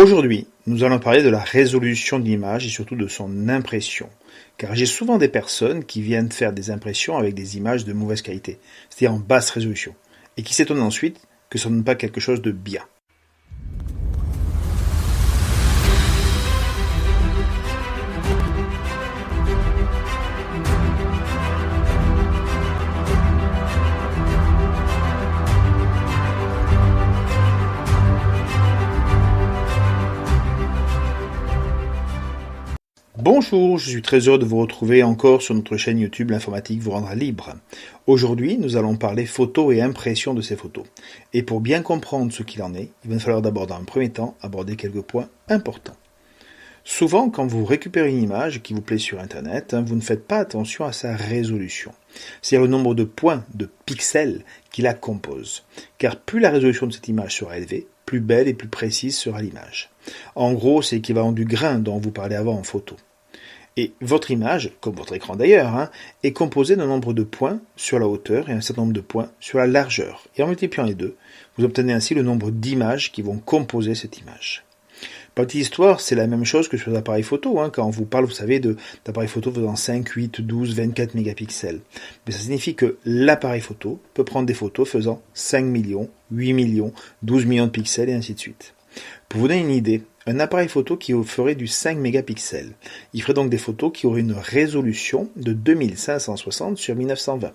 Aujourd'hui, nous allons parler de la résolution de l'image et surtout de son impression. Car j'ai souvent des personnes qui viennent faire des impressions avec des images de mauvaise qualité, c'est-à-dire en basse résolution, et qui s'étonnent ensuite que ça ne donne pas quelque chose de bien. Bonjour, je suis très heureux de vous retrouver encore sur notre chaîne YouTube L'informatique vous rendra libre. Aujourd'hui, nous allons parler photos et impression de ces photos. Et pour bien comprendre ce qu'il en est, il va falloir d'abord dans un premier temps aborder quelques points importants. Souvent, quand vous récupérez une image qui vous plaît sur Internet, vous ne faites pas attention à sa résolution. C'est-à-dire le nombre de points, de pixels qui la composent. Car plus la résolution de cette image sera élevée, plus belle et plus précise sera l'image. En gros, c'est l'équivalent du grain dont vous parlez avant en photo. Et votre image, comme votre écran d'ailleurs, est composée d'un nombre de points sur la hauteur et un certain nombre de points sur la largeur. Et en multipliant les deux, vous obtenez ainsi le nombre d'images qui vont composer cette image. Petite histoire, c'est la même chose que sur l'appareil photo. Quand on vous parle, vous savez, d'appareil photo faisant 5, 8, 12, 24 mégapixels. Mais ça signifie que l'appareil photo peut prendre des photos faisant 5 millions, 8 millions, 12 millions de pixels et ainsi de suite. Pour vous donner une idée, un appareil photo qui ferait du 5 mégapixels, il ferait donc des photos qui auraient une résolution de 2560 sur 1920.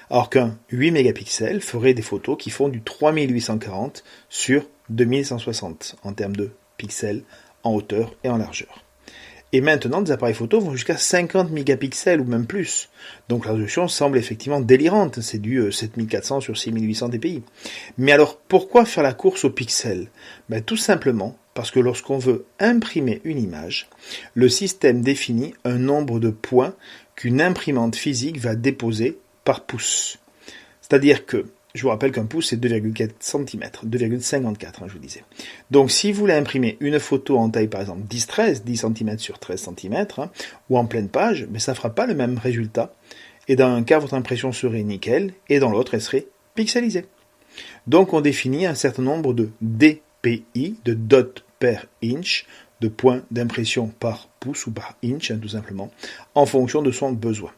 Alors qu'un 8 mégapixels ferait des photos qui font du 3840 sur 2160 en termes de pixels en hauteur et en largeur. Et maintenant, des appareils photo vont jusqu'à 50 mégapixels ou même plus. Donc la résolution semble effectivement délirante, c'est du 7400 sur 6800 dpi. Mais alors, pourquoi faire la course aux pixels ? Tout simplement parce que lorsqu'on veut imprimer une image, le système définit un nombre de points qu'une imprimante physique va déposer par pouce. C'est-à-dire que, je vous rappelle qu'un pouce c'est 2,4 cm, 2,54 je vous disais. Donc si vous voulez imprimer une photo en taille par exemple 10-13, 10 cm sur 13 cm, ou en pleine page, mais ça ne fera pas le même résultat. Et dans un cas, votre impression serait nickel, et dans l'autre, elle serait pixelisée. Donc on définit un certain nombre de DPI, de dots per inch, de points d'impression par pouce ou par inch, tout simplement, en fonction de son besoin.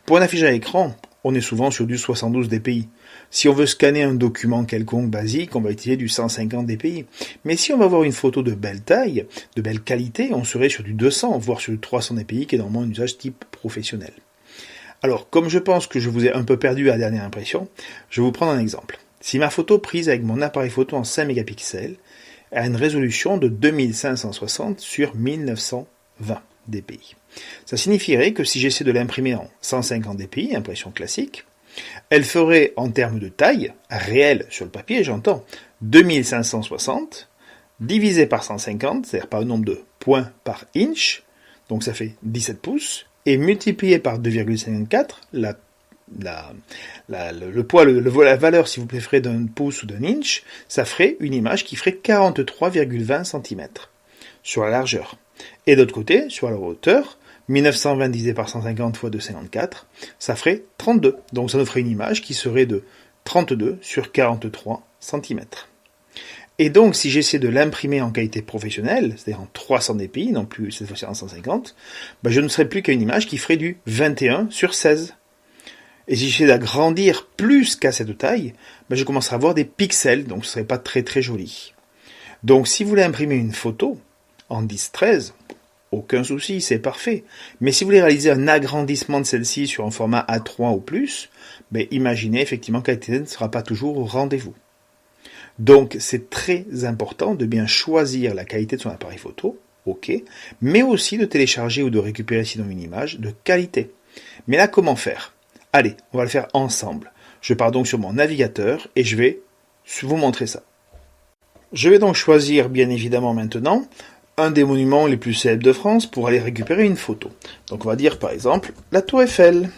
Pour un affichage à écran, on est souvent sur du 72 dpi. Si on veut scanner un document quelconque basique, on va utiliser du 150 dpi. Mais si on va avoir une photo de belle taille, de belle qualité, on serait sur du 200, voire sur du 300 dpi, qui est normalement un usage type professionnel. Alors, comme je pense que je vous ai un peu perdu à la dernière impression, je vais vous prendre un exemple. Si ma photo prise avec mon appareil photo en 5 mégapixels a une résolution de 2560 sur 1920 dpi. Ça signifierait que si j'essaie de l'imprimer en 150 dpi, impression classique, elle ferait en termes de taille, réelle sur le papier, j'entends, 2560 divisé par 150, c'est-à-dire par le nombre de points par inch, donc ça fait 17 pouces, et multiplié par 2,54, le poids, la valeur, si vous préférez, d'un pouce ou d'un inch, ça ferait une image qui ferait 43,20 cm sur la largeur. Et d'autre côté, sur la hauteur, 1920 divisé par 150 fois 2,54, ça ferait 32. Donc ça nous ferait une image qui serait de 32 sur 43 cm. Et donc si j'essaie de l'imprimer en qualité professionnelle, c'est-à-dire en 300 dpi, non plus cette fois-ci en 150, je ne serais plus qu'à une image qui ferait du 21 sur 16. Et si j'essaie d'agrandir plus qu'à cette taille, je commencerai à avoir des pixels, donc ce ne serait pas très très joli. Donc si vous voulez imprimer une photo en 10-13, aucun souci, c'est parfait. Mais si vous voulez réaliser un agrandissement de celle-ci sur un format A3 ou plus, imaginez effectivement que la qualité ne sera pas toujours au rendez-vous. Donc c'est très important de bien choisir la qualité de son appareil photo, mais aussi de télécharger ou de récupérer sinon une image de qualité. Mais là, comment faire ? Allez, on va le faire ensemble. Je pars donc sur mon navigateur et je vais vous montrer ça. Je vais donc choisir bien évidemment maintenant un des monuments les plus célèbres de France pour aller récupérer une photo. Donc on va dire par exemple la Tour Eiffel.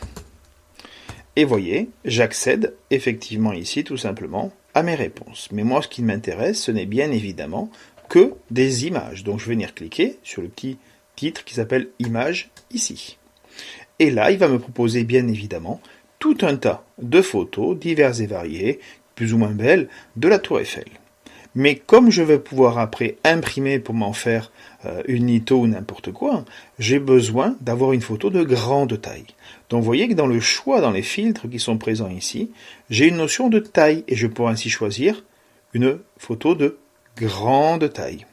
Et voyez, j'accède effectivement ici tout simplement à mes réponses. Mais moi ce qui m'intéresse, ce n'est bien évidemment que des images. Donc je vais venir cliquer sur le petit titre qui s'appelle Images ici. Et là, il va me proposer bien évidemment tout un tas de photos diverses et variées, plus ou moins belles, de la Tour Eiffel. Mais comme je vais pouvoir après imprimer pour m'en faire une litho ou n'importe quoi, j'ai besoin d'avoir une photo de grande taille. Donc vous voyez que dans le choix, dans les filtres qui sont présents ici, j'ai une notion de taille et je pourrais ainsi choisir une photo de grande taille.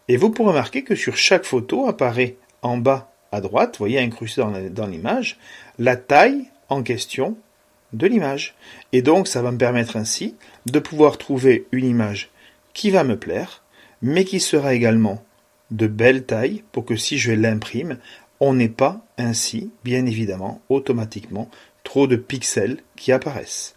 Et vous pourrez remarquer que sur chaque photo apparaît en bas à droite, vous voyez incrusté dans l'image, la taille en question de l'image. Et donc ça va me permettre ainsi de pouvoir trouver une image qui va me plaire, mais qui sera également de belle taille pour que si je l'imprime, on n'ait pas ainsi, bien évidemment, automatiquement, trop de pixels qui apparaissent.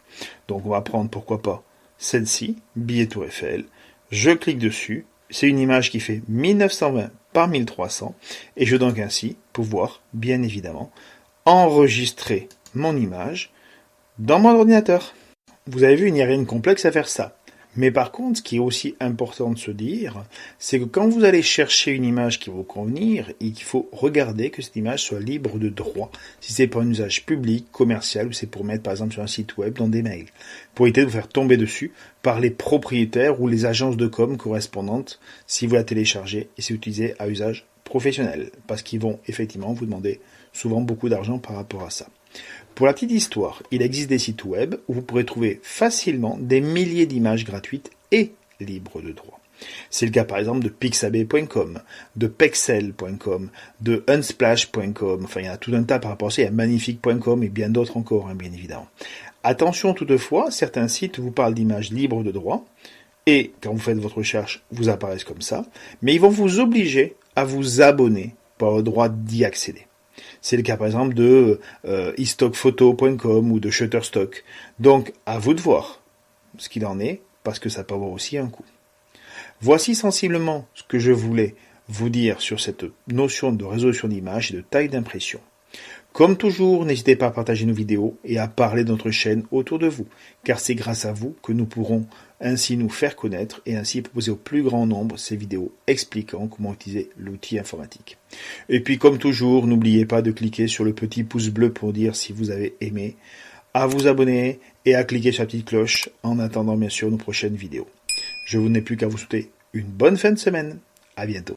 Donc on va prendre pourquoi pas celle-ci, billet Tour Eiffel, je clique dessus, c'est une image qui fait 1920 par 1300 et je vais donc ainsi pouvoir, bien évidemment, enregistrer mon image dans mon ordinateur. Vous avez vu, il n'y a rien de complexe à faire ça. Mais par contre, ce qui est aussi important de se dire, c'est que quand vous allez chercher une image qui va vous convenir, il faut regarder que cette image soit libre de droit. Si c'est pour un usage public, commercial, ou c'est pour mettre par exemple sur un site web, dans des mails. Pour éviter de vous faire tomber dessus par les propriétaires ou les agences de com correspondantes si vous la téléchargez et c'est utilisé à usage professionnel. Parce qu'ils vont effectivement vous demander souvent beaucoup d'argent par rapport à ça. Pour la petite histoire, il existe des sites web où vous pourrez trouver facilement des milliers d'images gratuites et libres de droit. C'est le cas par exemple de pixabay.com, de pexel.com, de unsplash.com, enfin il y en a tout un tas par rapport à ça, il y a magnifique.com et bien d'autres encore, bien évidemment. Attention toutefois, certains sites vous parlent d'images libres de droit, et quand vous faites votre recherche, vous apparaissent comme ça, mais ils vont vous obliger à vous abonner pour avoir le droit d'y accéder. C'est le cas par exemple de estockphoto.com ou de Shutterstock. Donc à vous de voir ce qu'il en est, parce que ça peut avoir aussi un coût. Voici sensiblement ce que je voulais vous dire sur cette notion de résolution d'image et de taille d'impression. Comme toujours, n'hésitez pas à partager nos vidéos et à parler de notre chaîne autour de vous, car c'est grâce à vous que nous pourrons ainsi nous faire connaître et ainsi proposer au plus grand nombre ces vidéos expliquant comment utiliser l'outil informatique. Et puis comme toujours, n'oubliez pas de cliquer sur le petit pouce bleu pour dire si vous avez aimé, à vous abonner et à cliquer sur la petite cloche en attendant bien sûr nos prochaines vidéos. Je n'ai plus qu'à vous souhaiter une bonne fin de semaine. À bientôt.